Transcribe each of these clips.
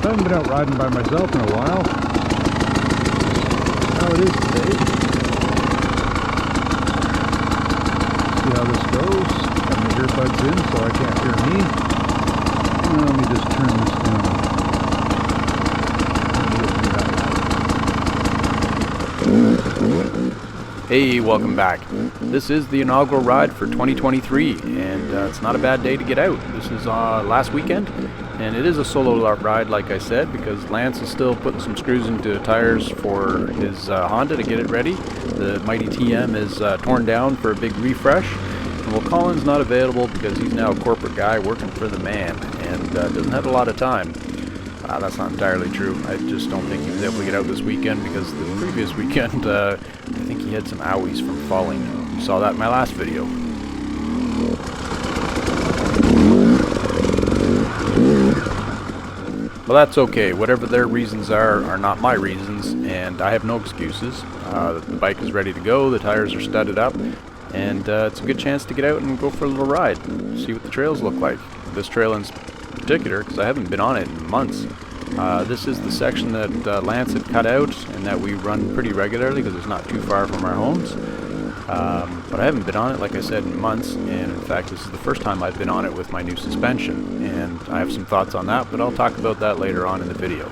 haven't been out riding by myself in a while. That's how it is today. See how this goes. Got my earbuds in so I can't hear me. Let me just turn this down. Hey, welcome back. This is the inaugural ride for 2023, and it's not a bad day to get out. This is last weekend, and it is a solo ride, like I said, because Lance is still putting some screws into tires for his Honda to get it ready. The Mighty TM is torn down for a big refresh, and well, Colin's not available because he's now a corporate guy working for the man, and doesn't have a lot of time. That's not entirely true. I just don't think he was able to get out this weekend because the previous weekend, I think he had some owies from falling. You saw that in my last video. Well, that's okay. Whatever their reasons are not my reasons, and I have no excuses. The bike is ready to go, the tires are studded up, and it's a good chance to get out and go for a little ride, see what the trails look like. This trail in particular, because I haven't been on it in months. This is the section that Lance had cut out and that we run pretty regularly because it's not too far from our homes. But I haven't been on it, like I said, in months, and in fact this is the first time I've been on it with my new suspension, and I have some thoughts on that, but I'll talk about that later on in the video.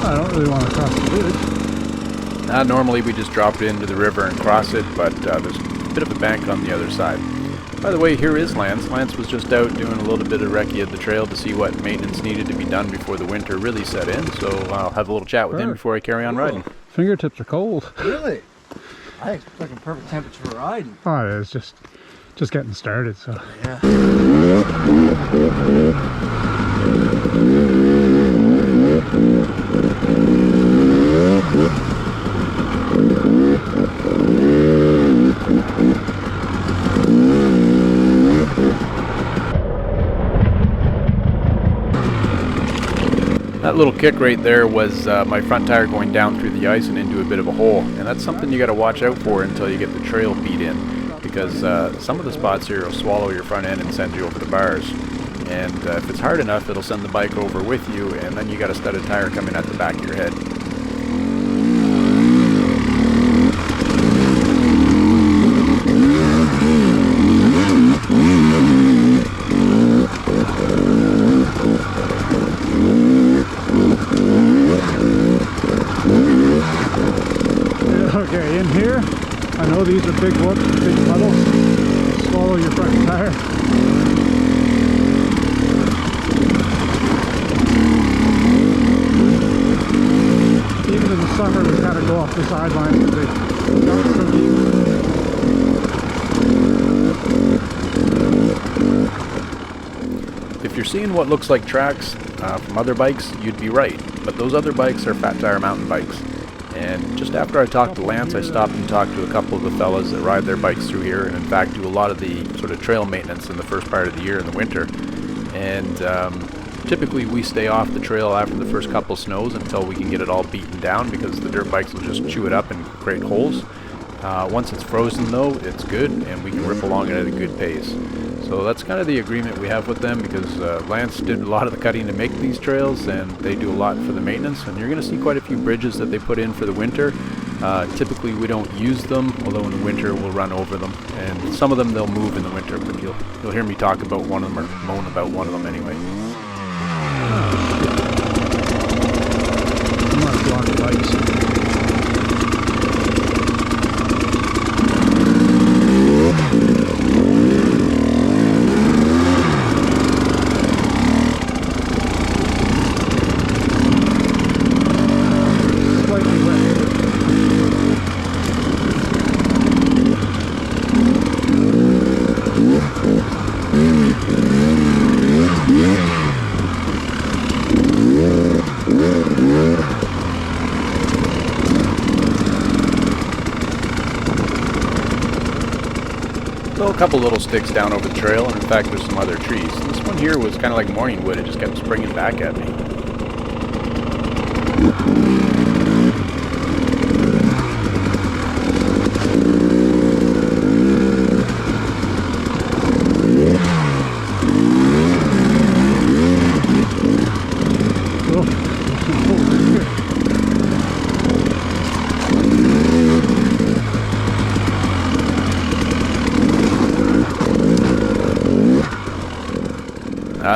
I don't really want to cross the bridge. Normally we just drop it into the river and cross it, but there's a bit of a bank on the other side. By the way, here is Lance. Lance was just out doing a little bit of recce of the trail to see what maintenance needed to be done before the winter really set in, so I'll have a little chat with him before I carry on riding. Fingertips are cold. Really? I expect a perfect temperature for riding. Oh, it's just getting started, so. Yeah. That little kick right there was my front tire going down through the ice and into a bit of a hole, and that's something you got to watch out for until you get the trail beat in, because some of the spots here will swallow your front end and send you over the bars, and if it's hard enough it'll send the bike over with you, and then you got a studded tire coming at the back of your head. Okay, in here, I know these are big whoops, big puddles. Swallow your front tire. Even in the summer, we kind of go off the sideline because they dump so deep. If you're seeing what looks like tracks from other bikes, you'd be right, but those other bikes are fat tire mountain bikes. And just after I talked to Lance, I stopped and talked to a couple of the fellas that ride their bikes through here, and in fact do a lot of the sort of trail maintenance in the first part of the year in the winter. And typically we stay off the trail after the first couple snows until we can get it all beaten down, because the dirt bikes will just chew it up and create holes. Once it's frozen though, it's good, and we can rip along it at a good pace. So that's kind of the agreement we have with them, because Lance did a lot of the cutting to make these trails, and they do a lot for the maintenance, and you're going to see quite a few bridges that they put in for the winter. Typically we don't use them, although in the winter we'll run over them, and some of them they'll move in the winter, but you'll hear me talk about one of them, or moan about one of them anyway. I'm on a block of ice. couple little sticks down over the trail, and in fact there's some other trees. This one here was kind of like morning wood, it just kept springing back at me.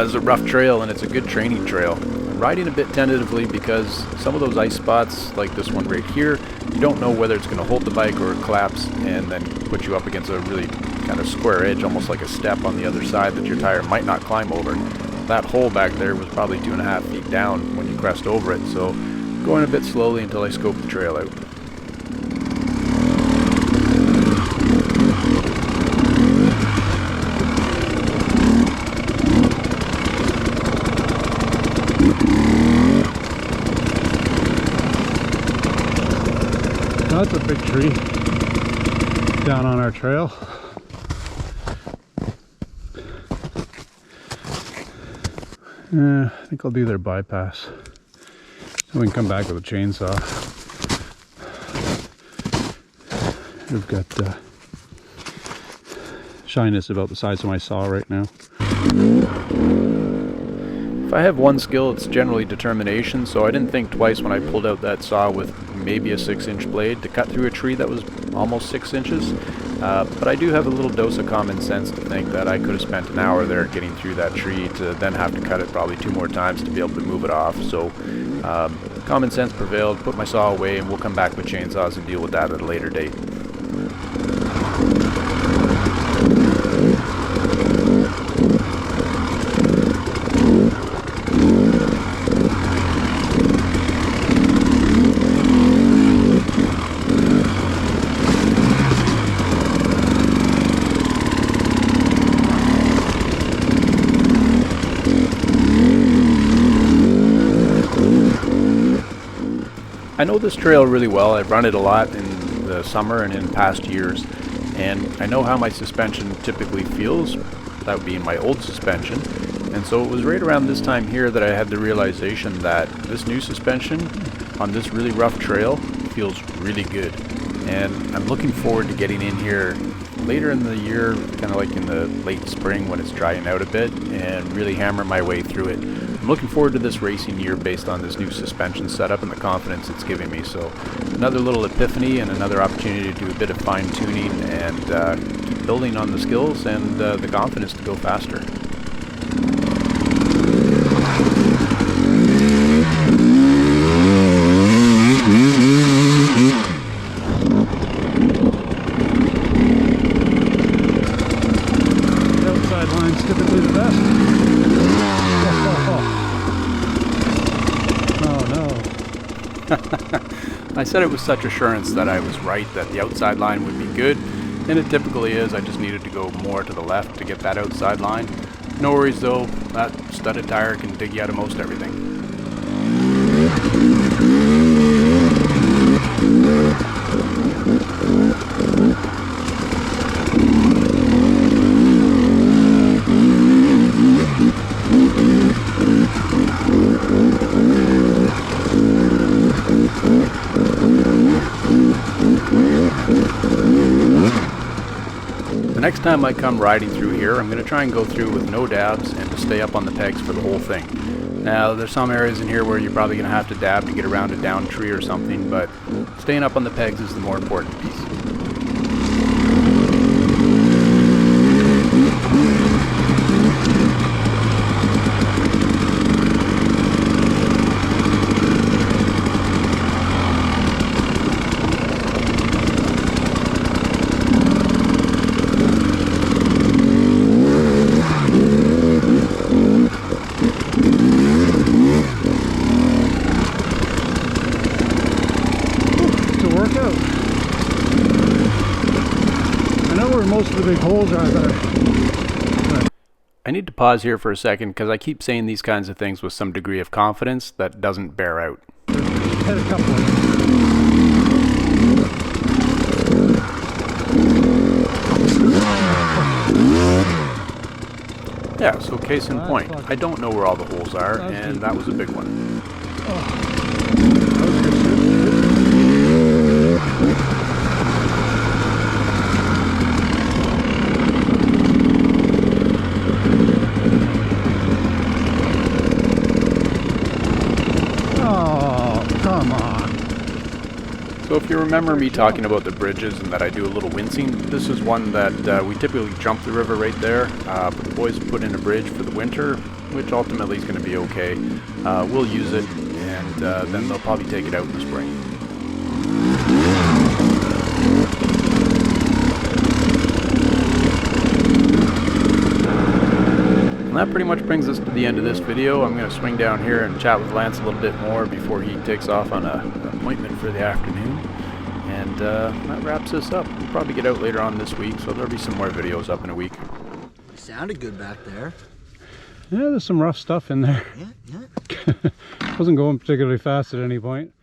It's a rough trail, and it's a good training trail. I'm riding a bit tentatively because some of those ice spots, like this one right here, you don't know whether it's going to hold the bike or collapse and then put you up against a really kind of square edge, almost like a step on the other side that your tire might not climb over. That hole back there was probably 2.5 feet down when you crest over it, so going a bit slowly until I scope the trail out. That's a big tree down on our trail. I think I'll do their bypass. So we can come back with a chainsaw. We've got shyness about the size of my saw right now. If I have one skill, it's generally determination, so I didn't think twice when I pulled out that saw with maybe a 6-inch blade to cut through a tree that was almost 6 inches. But I do have a little dose of common sense to think that I could have spent an hour there getting through that tree to then have to cut it probably 2 more times to be able to move it off. So common sense prevailed, put my saw away, and we'll come back with chainsaws and deal with that at a later date. I know this trail really well. I've run it a lot in the summer and in past years, and I know how my suspension typically feels, that being my old suspension. And so it was right around this time here that I had the realization that this new suspension on this really rough trail feels really good. And I'm looking forward to getting in here later in the year, kind of like in the late spring when it's drying out a bit, and really hammer my way through it. I'm looking forward to this racing year based on this new suspension setup and the confidence it's giving me. So another little epiphany and another opportunity to do a bit of fine tuning and keep building on the skills and the confidence to go faster. The outside line's typically the best. I said it with such assurance that I was right that the outside line would be good, and it typically is. I just needed to go more to the left to get that outside line. No worries though, that studded tire can dig you out of most everything. The next time I come riding through here, I'm going to try and go through with no dabs and to stay up on the pegs for the whole thing. Now, there's some areas in here where you're probably going to have to dab to get around a down tree or something, but staying up on the pegs is the more important piece. Most of the big holes are there. I need to pause here for a second because I keep saying these kinds of things with some degree of confidence that doesn't bear out. Had a couple of them. Yeah, so case in point, I don't know where all the holes are, That's and deep. that was a big one. Oh, come on. So if you remember me talking about the bridges and that I do a little wincing, this is one that we typically jump the river right there, but the boys put in a bridge for the winter, which ultimately is going to be okay. We'll use it, and then they'll probably take it out in the spring. And that pretty much brings us to the end of this video. I'm going to swing down here and chat with Lance a little bit more before he takes off on an appointment for the afternoon. And that wraps this up. We'll probably get out later on this week, so there'll be some more videos up in a week. Sounded good back there. Yeah, there's some rough stuff in there. Yeah. Wasn't going particularly fast at any point.